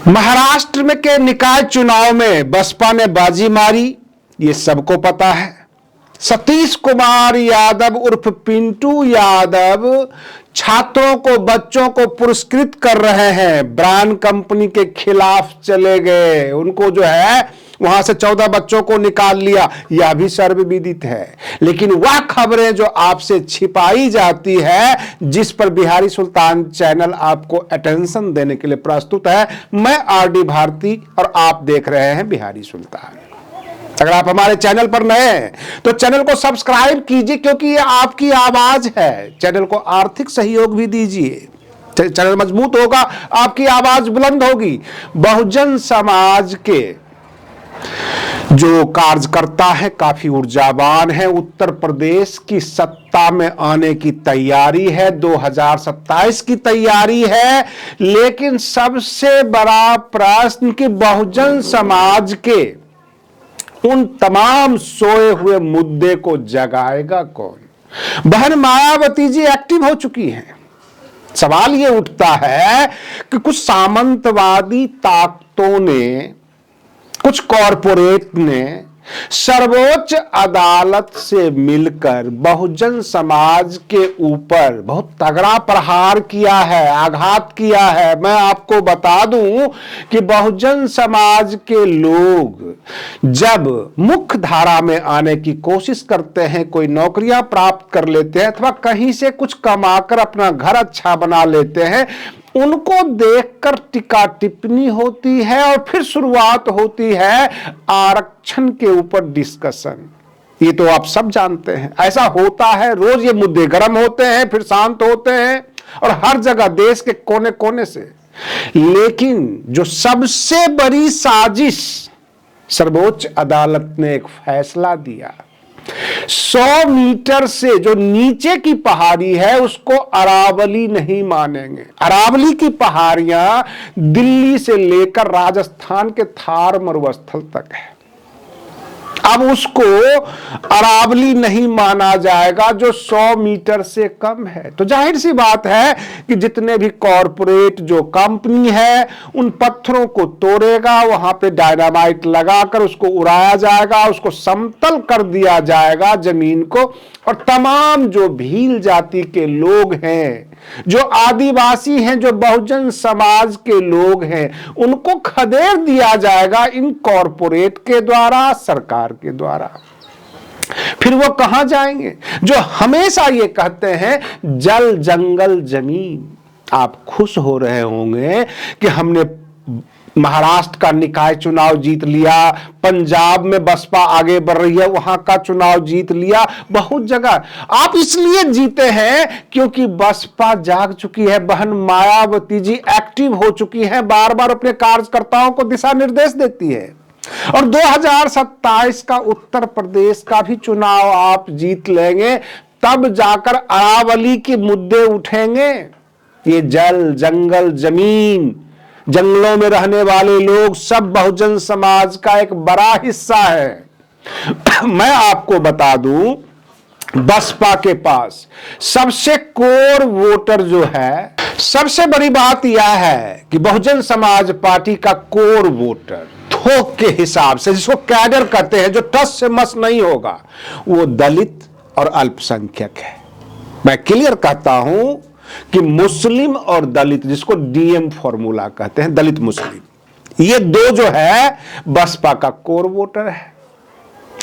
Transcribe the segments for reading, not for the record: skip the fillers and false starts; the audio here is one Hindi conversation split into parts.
महाराष्ट्र में के निकाय चुनाव में बसपा ने बाजी मारी, ये सबको पता है। सतीश कुमार यादव उर्फ पिंटू यादव छात्रों को, बच्चों को पुरस्कृत कर रहे हैं। ब्रांड कंपनी के खिलाफ चले गए, उनको जो है वहां से 14 बच्चों को निकाल लिया। यह भी सर्वविदित है, लेकिन वह खबरें जो आपसे छिपाई जाती है, जिस पर बिहारी सुल्तान चैनल आपको अटेंशन देने के लिए प्रस्तुत है। मैं आरडी भारती और आप देख रहे हैं बिहारी सुल्तान। अगर आप हमारे चैनल पर नए हैं तो चैनल को सब्सक्राइब कीजिए, क्योंकि ये आपकी आवाज है। चैनल को आर्थिक सहयोग भी दीजिए, चैनल मजबूत होगा, आपकी आवाज बुलंद होगी। बहुजन समाज के जो कार्यकर्ता है काफी ऊर्जावान है। उत्तर प्रदेश की सत्ता में आने की तैयारी है, 2027 की तैयारी है। लेकिन सबसे बड़ा प्रश्न कि बहुजन समाज के उन तमाम सोए हुए मुद्दे को जगाएगा कौन। बहन मायावती जी एक्टिव हो चुकी हैं। सवाल यह उठता है कि कुछ सामंतवादी ताकतों ने, कुछ कॉरपोरेट ने सर्वोच्च अदालत से मिलकर बहुजन समाज के ऊपर बहुत तगड़ा प्रहार किया है, आघात किया है। मैं आपको बता दूं कि बहुजन समाज के लोग जब मुख्य धारा में आने की कोशिश करते हैं, कोई नौकरियां प्राप्त कर लेते हैं अथवा कहीं से कुछ कमाकर अपना घर अच्छा बना लेते हैं, उनको देखकर टीका टिप्पणी होती है और फिर शुरुआत होती है आरक्षण के ऊपर डिस्कशन। ये तो आप सब जानते हैं, ऐसा होता है। रोज ये मुद्दे गर्म होते हैं, फिर शांत होते हैं, और हर जगह देश के कोने कोने से। लेकिन जो सबसे बड़ी साजिश, सर्वोच्च अदालत ने एक फैसला दिया, 100 मीटर से जो नीचे की पहाड़ी है उसको अरावली नहीं मानेंगे। अरावली की पहाड़ियां दिल्ली से लेकर राजस्थान के थार मरुस्थल तक है। अब उसको अरावली नहीं माना जाएगा जो 100 मीटर से कम है। तो जाहिर सी बात है कि जितने भी कॉरपोरेट जो कंपनी है उन पत्थरों को तोड़ेगा, वहां पे डायनामाइट लगाकर उसको उड़ाया जाएगा, उसको समतल कर दिया जाएगा जमीन को। और तमाम जो भील जाति के लोग हैं, जो आदिवासी हैं, जो बहुजन समाज के लोग हैं, उनको खदेड़ दिया जाएगा इन कॉरपोरेट के द्वारा, सरकार के द्वारा। फिर वो कहां जाएंगे? जो हमेशा ये कहते हैं जल जंगल जमीन। आप खुश हो रहे होंगे कि हमने महाराष्ट्र का निकाय चुनाव जीत लिया, पंजाब में बसपा आगे बढ़ रही है, वहां का चुनाव जीत लिया, बहुत जगह। आप इसलिए जीते हैं क्योंकि बसपा जाग चुकी है, बहन मायावती जी एक्टिव हो चुकी है, बार बार अपने कार्यकर्ताओं को दिशा निर्देश देती है। और 2027 का उत्तर प्रदेश का भी चुनाव आप जीत लेंगे, तब जाकर अरावली के मुद्दे उठेंगे। ये जल जंगल जमीन, जंगलों में रहने वाले लोग सब बहुजन समाज का एक बड़ा हिस्सा है। मैं आपको बता दूं, बसपा के पास सबसे कोर वोटर जो है, सबसे बड़ी बात यह है कि बहुजन समाज पार्टी का कोर वोटर थोक के हिसाब से, जिसको कैडर कहते हैं, जो टस से मस नहीं होगा, वो दलित और अल्पसंख्यक है। मैं क्लियर कहता हूं कि मुस्लिम और दलित, जिसको डीएम फॉर्मूला कहते हैं, दलित मुस्लिम, ये दो जो है बसपा का कोर वोटर है।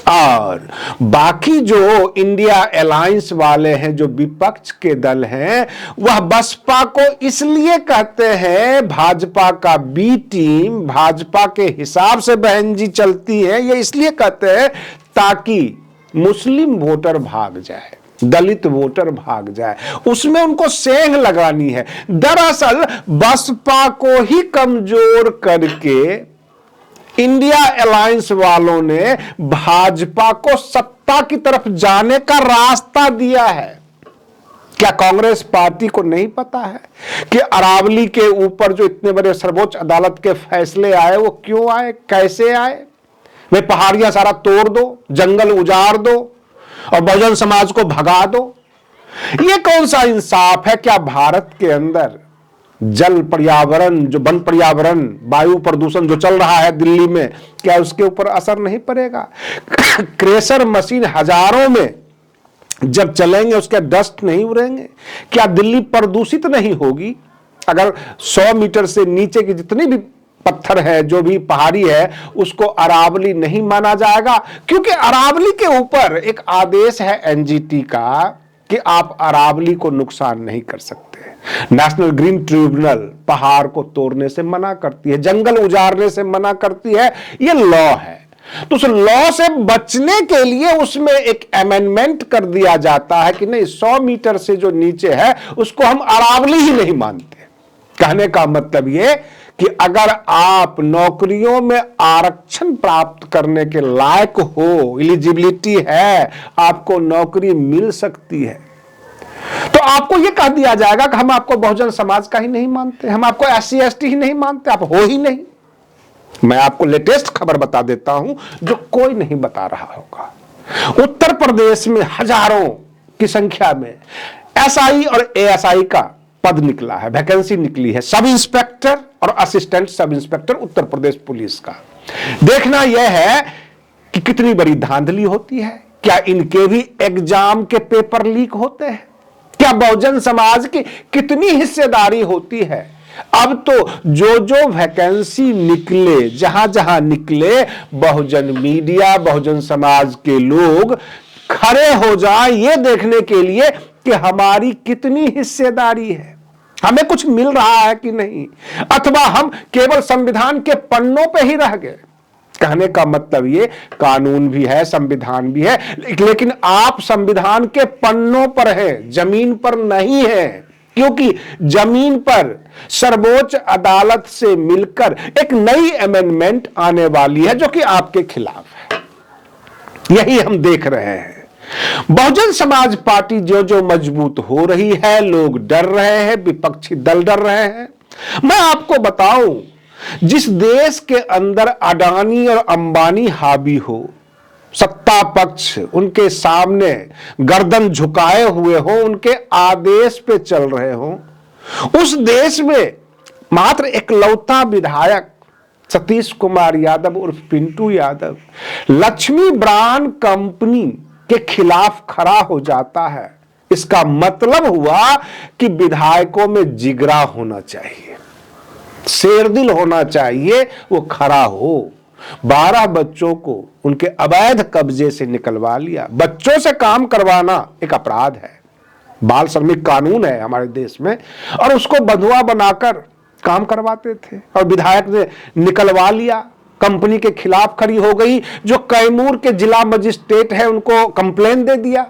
और बाकी जो इंडिया अलायंस वाले हैं, जो विपक्ष के दल हैं, वह बसपा को इसलिए कहते हैं भाजपा का बी टीम, भाजपा के हिसाब से बहन जी चलती है, ये इसलिए कहते हैं ताकि मुस्लिम वोटर भाग जाए, दलित वोटर भाग जाए, उसमें उनको सेंध लगानी है। दरअसल बसपा को ही कमजोर करके इंडिया अलायंस वालों ने भाजपा को सत्ता की तरफ जाने का रास्ता दिया है। क्या कांग्रेस पार्टी को नहीं पता है कि अरावली के ऊपर जो इतने बड़े सर्वोच्च अदालत के फैसले आए, वो क्यों आए, कैसे आए? वे पहाड़ियां सारा तोड़ दो, जंगल उजाड़ दो और बहुजन समाज को भगा दो। ये कौन सा इंसाफ है? क्या भारत के अंदर जल पर्यावरण, जो वन पर्यावरण, वायु प्रदूषण जो चल रहा है दिल्ली में, क्या उसके ऊपर असर नहीं पड़ेगा? क्रेशर मशीन हजारों में जब चलेंगे उसके डस्ट नहीं उड़ेंगे? क्या दिल्ली प्रदूषित नहीं होगी? अगर 100 मीटर से नीचे की जितनी भी पत्थर है, जो भी पहाड़ी है, उसको अरावली नहीं माना जाएगा? क्योंकि अरावली के ऊपर एक आदेश है एनजीटी का कि आप अरावली को नुकसान नहीं कर सकते। नेशनल ग्रीन ट्रिब्यूनल पहाड़ को तोड़ने से मना करती है, जंगल उजाड़ने से मना करती है, ये लॉ है। तो उस लॉ से बचने के लिए उसमें एक अमेंडमेंट कर दिया जाता है कि नहीं, 100 मीटर से जो नीचे है उसको हम अरावली ही नहीं मानते। कहने का मतलब ये कि अगर आप नौकरियों में आरक्षण प्राप्त करने के लायक हो, एलिजिबिलिटी है, आपको नौकरी मिल सकती है, तो आपको यह कह दिया जाएगा कि हम आपको बहुजन समाज का ही नहीं मानते, हम आपको SC ST ही नहीं मानते, आप हो ही नहीं। मैं आपको लेटेस्ट खबर बता देता हूं जो कोई नहीं बता रहा होगा। उत्तर प्रदेश में हजारों की संख्या में SI और ASI का पद निकला है, वैकेंसी निकली है, सब इंस्पेक्टर और assistant sub inspector Uttar Pradesh police का। देखना यह है कि कितनी बड़ी धांधली होती है। क्या इनके भी एग्जाम के पेपर लीक होते हैं? क्या बहुजन समाज की कितनी हिस्सेदारी होती है? अब तो जो जो वैकेंसी निकले, जहां जहां निकले, बहुजन मीडिया, बहुजन समाज के लोग खड़े हो जाएं ये देखने के लिए कि हमारी कितनी हिस्सेदारी है, हमें कुछ मिल रहा है कि नहीं, अथवा हम केवल संविधान के पन्नों पे ही रह गए। कहने का मतलब ये, कानून भी है, संविधान भी है, लेकिन आप संविधान के पन्नों पर हैं, जमीन पर नहीं है। क्योंकि जमीन पर सर्वोच्च अदालत से मिलकर एक नई अमेंडमेंट आने वाली है जो कि आपके खिलाफ है। यही हम देख रहे हैं। बहुजन समाज पार्टी जो जो मजबूत हो रही है, लोग डर रहे हैं, विपक्षी दल डर रहे हैं। मैं आपको बताऊं, जिस देश के अंदर अडानी और अंबानी हावी हो, सत्ता पक्ष उनके सामने गर्दन झुकाए हुए हो, उनके आदेश पे चल रहे हो, उस देश में मात्र एकलौता विधायक सतीश कुमार यादव उर्फ पिंटू यादव लक्ष्मी ब्रांड कंपनी के खिलाफ खड़ा हो जाता है। इसका मतलब हुआ कि विधायकों में जिगरा होना चाहिए, शेरदिल होना चाहिए, वो खड़ा हो। 12 बच्चों को उनके अवैध कब्जे से निकलवा लिया। बच्चों से काम करवाना एक अपराध है, बाल श्रमिक कानून है हमारे देश में, और उसको बंधुआ बनाकर काम करवाते थे और विधायक ने निकलवा लिया। कंपनी के खिलाफ खड़ी हो गई, जो कैमूर के जिला मजिस्ट्रेट है उनको कंप्लेन दे दिया।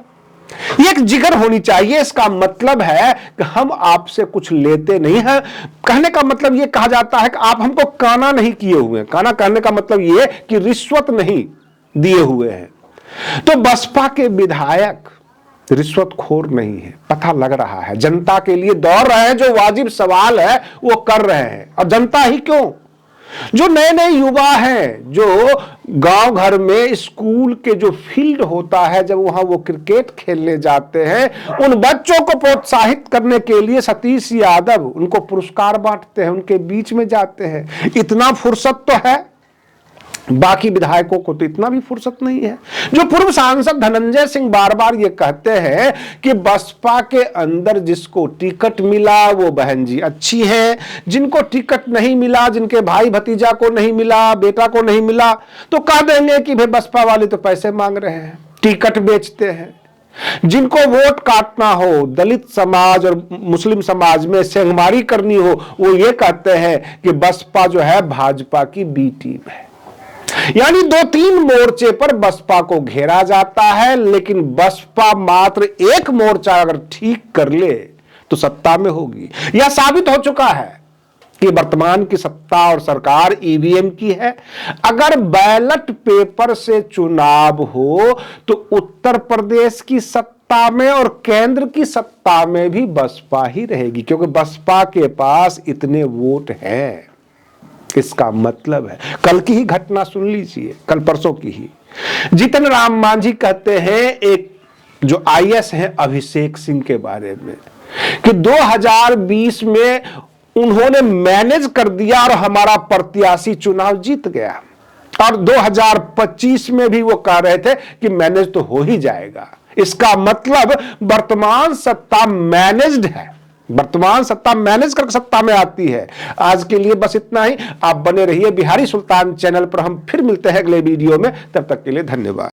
ये एक जिगर होनी चाहिए। इसका मतलब है कि हम आपसे कुछ लेते नहीं हैं। कहने का मतलब ये कहा जाता है कि आप हमको काना नहीं किए हुए हैं। काना कहने का मतलब ये कि रिश्वत नहीं दिए हुए हैं। तो बसपा के विधायक रिश्वतखोर नहीं है, पता लग रहा है। जनता के लिए दौड़ रहे हैं, जो वाजिब सवाल है वो कर रहे हैं। और जनता ही क्यों, जो नए नए युवा हैं, जो गांव घर में स्कूल के जो फील्ड होता है, जब वहां वो क्रिकेट खेलने जाते हैं, उन बच्चों को प्रोत्साहित करने के लिए सतीश यादव उनको पुरस्कार बांटते हैं, उनके बीच में जाते हैं। इतना फुर्सत तो है, बाकी विधायकों को तो इतना भी फुर्सत नहीं है। जो पूर्व सांसद धनंजय सिंह बार बार ये कहते हैं कि बसपा के अंदर जिसको टिकट मिला वो बहन जी अच्छी है, जिनको टिकट नहीं मिला, जिनके भाई भतीजा को नहीं मिला, बेटा को नहीं मिला, तो कह देंगे कि भाई बसपा वाले तो पैसे मांग रहे हैं, टिकट बेचते हैं। जिनको वोट काटना हो, दलित समाज और मुस्लिम समाज में सेंधमारी करनी हो, वो ये कहते हैं कि बसपा जो है भाजपा की बी टीम है। यानी 2-3 मोर्चे पर बसपा को घेरा जाता है, लेकिन बसपा मात्र एक मोर्चा अगर ठीक कर ले तो सत्ता में होगी। यह साबित हो चुका है कि वर्तमान की सत्ता और सरकार ईवीएम की है। अगर बैलेट पेपर से चुनाव हो तो उत्तर प्रदेश की सत्ता में और केंद्र की सत्ता में भी बसपा ही रहेगी, क्योंकि बसपा के पास इतने वोट हैं। इसका मतलब है, कल की ही घटना सुन लीजिए, कल परसों की ही। जीतन राम मांझी कहते हैं एक जो आईएएस हैं अभिषेक सिंह के बारे में कि 2020 में उन्होंने मैनेज कर दिया और हमारा प्रत्याशी चुनाव जीत गया। और 2025 में भी वो कह रहे थे कि मैनेज तो हो ही जाएगा। इसका मतलब वर्तमान सत्ता मैनेज्ड है, वर्तमान सत्ता मैनेज कर सत्ता में आती है। आज के लिए बस इतना ही। आप बने रहिए बिहारी सुल्तान चैनल पर। हम फिर मिलते हैं अगले वीडियो में, तब तक के लिए धन्यवाद।